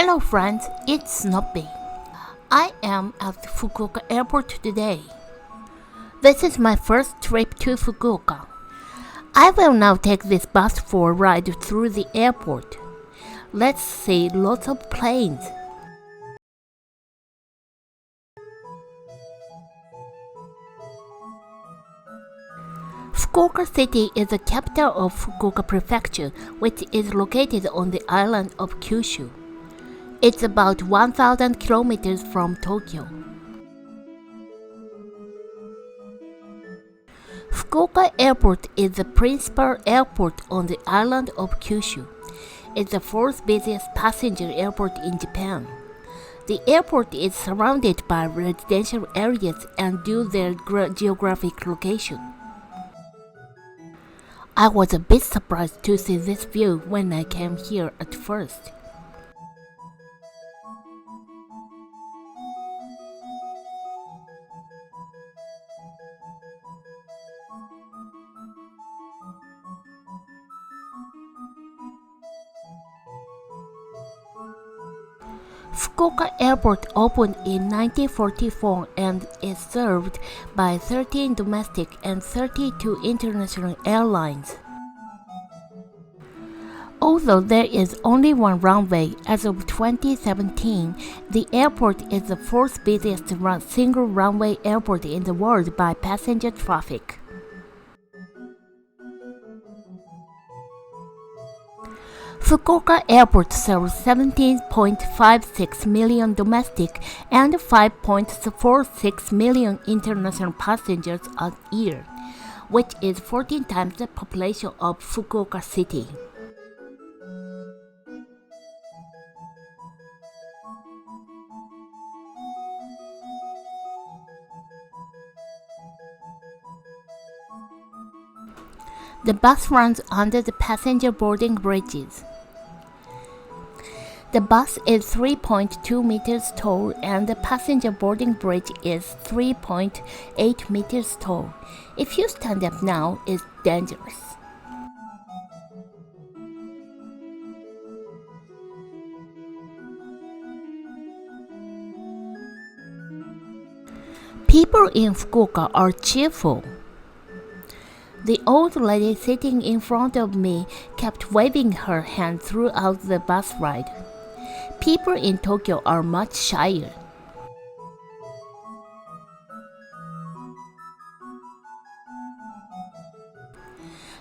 Hello friends, it's Snoopy. I am at Fukuoka Airport today. This is my first trip to Fukuoka. I will now take this bus for a ride through the airport. Let's see lots of planes. Fukuoka City is the capital of Fukuoka Prefecture, which is located on the island of Kyusu. It's about 1,000 kilometers from Tokyo. Fukuoka Airport is the principal airport on the island of Kyushu. It's the fourth busiest passenger airport in Japan. The airport is surrounded by residential areas and due to their geographic location. I was a bit surprised to see this view when I came here at first. Fukuoka Airport opened in 1944 and is served by 13 domestic and 32 international airlines. Although there is only one runway as of 2017, the airport is the fourth busiest single runway airport in the world by passenger traffic. Fukuoka Airport serves 17.56 million domestic and 5.46 million international passengers a year, which is 14 times the population of Fukuoka City. The bus runs under the passenger boarding bridges. The bus is 3.2 meters tall and the passenger boarding bridge is 3.8 meters tall. If you stand up now, it's dangerous. People in Fukuoka are cheerful. The old lady sitting in front of me kept waving her hand throughout the bus ride. People in Tokyo are much shyer.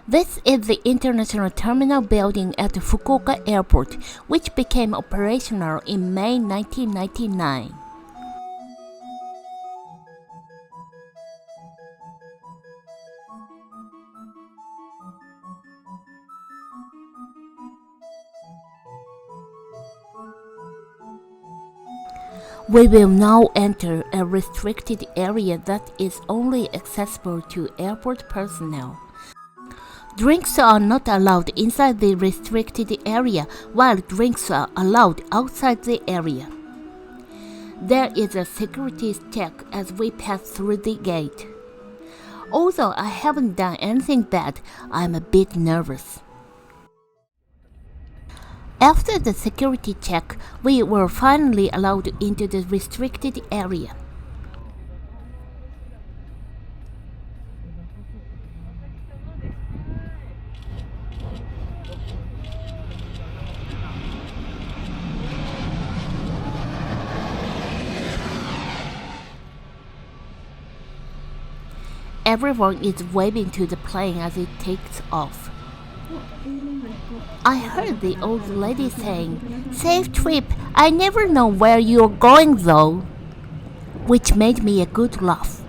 This is the International Terminal building at the Fukuoka Airport, which became operational in May 1999. We will now enter a restricted area that is only accessible to airport personnel. Drinks are not allowed inside the restricted area, while drinks are allowed outside the area. There is a security check as we pass through the gate. Although I haven't done anything bad, I'm a bit nervous. After the security check, we were finally allowed into the restricted area. Everyone is waving to the plane as it takes off. I heard the old lady saying, "Safe trip, I never know where you're going though," which made me a good laugh.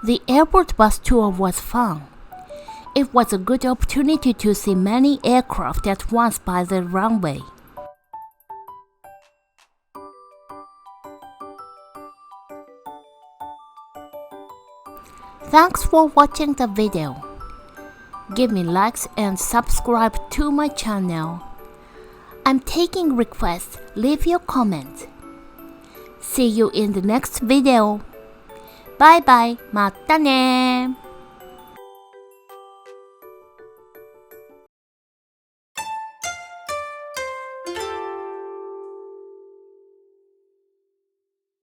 The airport bus tour was fun. It was a good opportunity to see many aircraft at once by the runway. Thanks for watching the video. Give me likes and subscribe to my channel. I'm taking requests. Leave your comments. See you in the next video. Bye bye. またね